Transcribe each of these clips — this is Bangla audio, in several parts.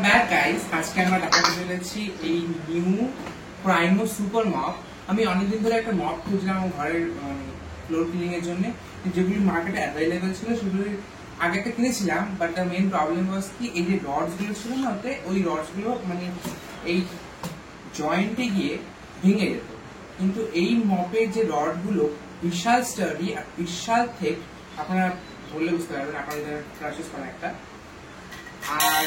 ব্যাক গাইস, আজকে আমরা দেখাতে চলেছি এই নিউ প্রাইমো সুপার মপ। আমি অনেকদিন ধরে একটা মপ খুঁজলাম ঘরের ফ্লোর ক্লিনিং এর জন্য, যেগুলি মার্কেটে অ্যাভেলেবেল ছিল সেগুলি আগে একটা কিনেছিলাম। But the main problem was কি, এই যে রডস গুলো ছিল না, ওতে ওই রডস গুলো মানে এই জয়েন্টে গিয়ে ভেঙে যেত। কিন্তু এই মপের যে রড গুলো বিশাল স্টাডি আর বিশাল থেক, আপনারা বললে বুঝতে পারবেন আপনাদের ক্রাশেস করা একটা। আর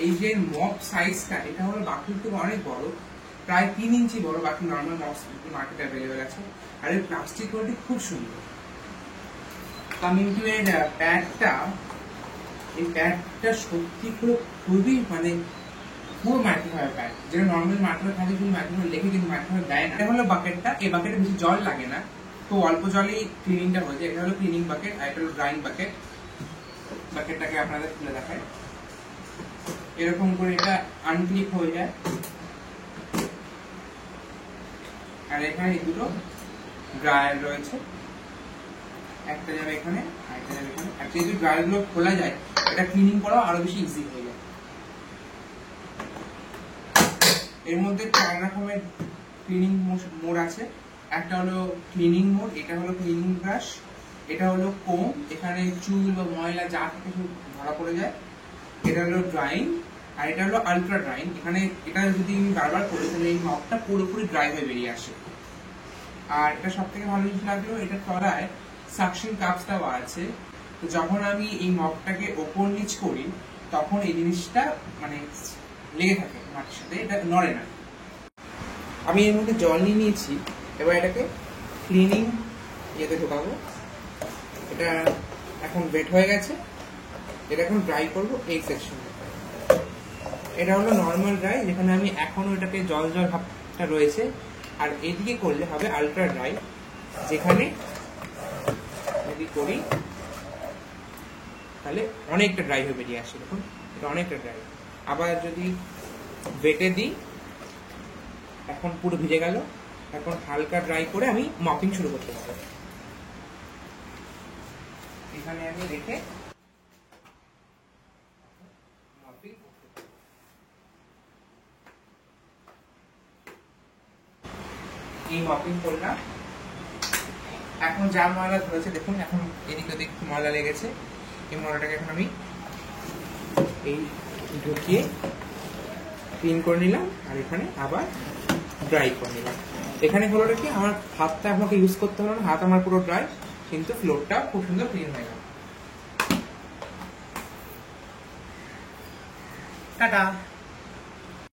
এই যে মপ সাইজটা, এটা হলো বাকির থেকে অনেক বড়, প্রায় 3 ইঞ্চি বড়। বাকি নর্মাল মপস মার্কেটে অ্যাভেলেবেল আছে। আর এর প্লাস্টিক কোয়ালিটি খুব সুন্দর। কামিং টু এর প্যাডটা, এই প্যাডটা সত্যি খুবই মানে পুরো মাইক্রোফাইবার প্যাড, যেটা নর্মাল মাইক্রোফাইবার থাকে শুধু মাইক্রোফাইবার লেখে, কিন্তু মাইক্রোফাইবার দেয় না। এটা হলো বাকেটটা, এই বাকেটে বেশি জল লাগে না, তো অল্প জলেই ক্লিনিংটা হয়ে যায়। এটা হলো ক্লিনিং বাকেট, আর এটা হলো ড্রাইং বাকেট। বাকেটটাকে আপনাদের খুলে দেখায়, এরকম করে এটা আনক্লিপ হয়ে যায়। আর এখানে দুটো ড্রায়ার রয়েছে, একটা যাবে এখানে আর একটা যাবে এখানে। আর যদি ড্রায়ার গুলো খোলা যায়, এটা ক্লিনিং করা আরো বেশি ইজি হয়ে যায়। এর মধ্যে 4 রকমের ক্লিনিং মোড আছে। একটা হলো ক্লিনিং মোড, এটা হলো ক্লিনিং ব্রাশ, এটা হলো কোম, এখানে চুল বা ময়লা যা থাকে সব ধরা পড়ে যায়। এটা হলো ড্রাইং, আর এটা হলো আলট্রা ড্রাইং। এখানে এটা যদি আমি বারবার করি তাহলে এই মপটা পুরোপুরি ড্রাই হয়ে বেরিয়ে আসে। আর এটা সব থেকে ভালো জিনিস লাগলো, এটা তলায় সাকশন কাপসটাও আছে। তো যখন আমি এই মপটাকে ওপর নিচ করি, তখন এই জিনিসটা মানে লেগে থাকে মাটির সাথে, এটা নড়ে না। আমি এর মধ্যে জল নিয়ে নিয়েছি, এবার এটাকে ক্লিনিং ইয়েতে ঢোকাবো। এটা এখন ওয়েট হয়ে গেছে, এটা এখন ড্রাই করবো এই সেকশনে। এটা হলো নর্মাল ড্রাই, যেখানে আমি এখনো এটাকে জল জল ভাবটা রয়েছে। আর এদিকে করলে হবে আলট্রা ড্রাই, যেখানে যদি করি তাহলে অনেকটা ড্রাই হয়ে বেরিয়ে আসে। দেখুন এটা অনেকটা ড্রাই। আবার যদি বেটে দিই, এখন পুরো ভিজে গেল। এখন হালকা ড্রাই করে আমি মপিং শুরু করতে পারবো। এখানে আমি রেখে মপিং, এই মপিং করলাম। এখন যা ময়লা ধরেছে দেখুন, এখন এদিক ওদিক ময়লা লেগেছে, এই ময়লাটাকে এখন আমি এই ঢুকিয়ে ক্লিন করে নিলাম। আর এখানে আবার ড্রাই করে নিলাম। এখানে হলো কি, আমার হাতটা আমাকে ইউজ করতে হলো না, হাত আমার পুরো ড্রাই, কিন্তু ফ্লোরটা খুব সুন্দর ক্লিন হয়ে গেল। টাটা।